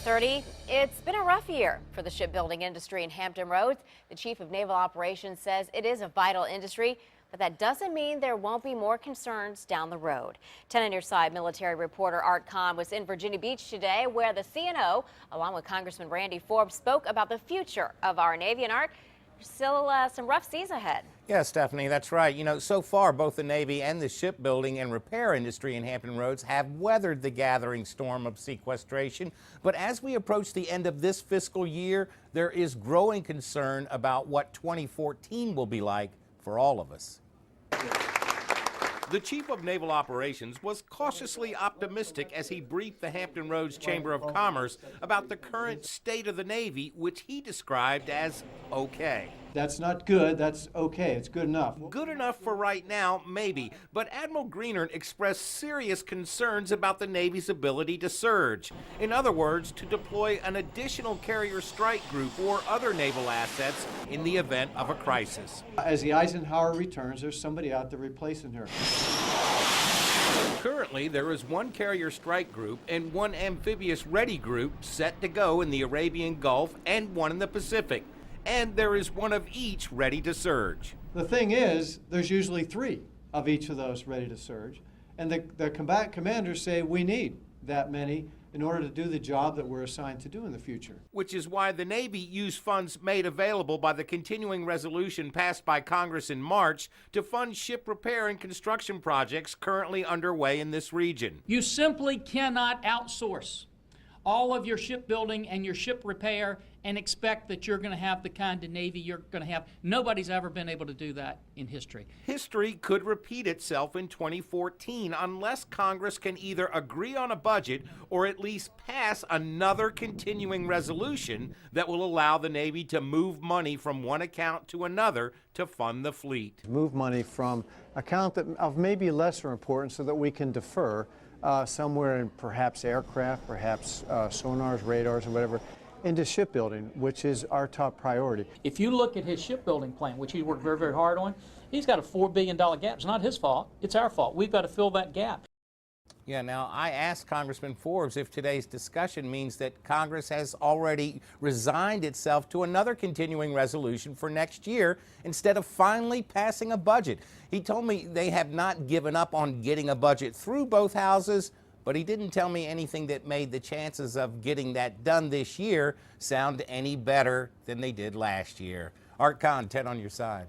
9:30. It's been a rough year for the shipbuilding industry in Hampton Roads. The chief of naval operations says it is a vital industry, but that doesn't mean there won't be more concerns down the road. 10 on your side military reporter Art Kohn was in Virginia Beach today, where the CNO, along with Congressman Randy Forbes, spoke about the future of our Navy. And Art, still some rough seas ahead. Yeah, Stephanie, that's right. You know, so far, both the Navy and the shipbuilding and repair industry in Hampton Roads have weathered the gathering storm of sequestration. But as we approach the end of this fiscal year, there is growing concern about what 2014 will be like for all of us. The Chief of Naval Operations was cautiously optimistic as he briefed the Hampton Roads Chamber of Commerce about the current state of the Navy, which he described as okay. That's not good, that's okay, it's good enough. Good enough for right now, maybe, but Admiral Greenert expressed serious concerns about the Navy's ability to surge. In other words, to deploy an additional carrier strike group or other naval assets in the event of a crisis. As the Eisenhower returns, there's somebody out there replacing her. Currently, there is one carrier strike group and one amphibious ready group set to go in the Arabian Gulf and one in the Pacific. And there is one of each ready to surge. The thing is, there's usually 3 of each of those ready to surge. And the combat commanders say we need that many in order to do the job that we're assigned to do in the future. Which is why the Navy used funds made available by the continuing resolution passed by Congress in March to fund ship repair and construction projects currently underway in this region. You simply cannot outsource all of your shipbuilding and your ship repair and expect that you're going to have the kind of Navy you're going to have. Nobody's ever been able to do that in history. History could repeat itself in 2014 unless Congress can either agree on a budget or at least pass another continuing resolution that will allow the Navy to move money from one account to another to fund the fleet. Move money from account of maybe lesser importance so that we can defer somewhere in perhaps aircraft, perhaps sonars, radars, or whatever, into shipbuilding, which is our top priority. If you look at his shipbuilding plan, which he worked very, very hard on, he's got a $4 billion gap. It's not his fault. It's our fault. We've got to fill that gap. Yeah, now I asked Congressman Forbes if today's discussion means that Congress has already resigned itself to another continuing resolution for next year instead of finally passing a budget. He told me they have not given up on getting a budget through both houses, but he didn't tell me anything that made the chances of getting that done this year sound any better than they did last year. Art Kohn, 10 on your side.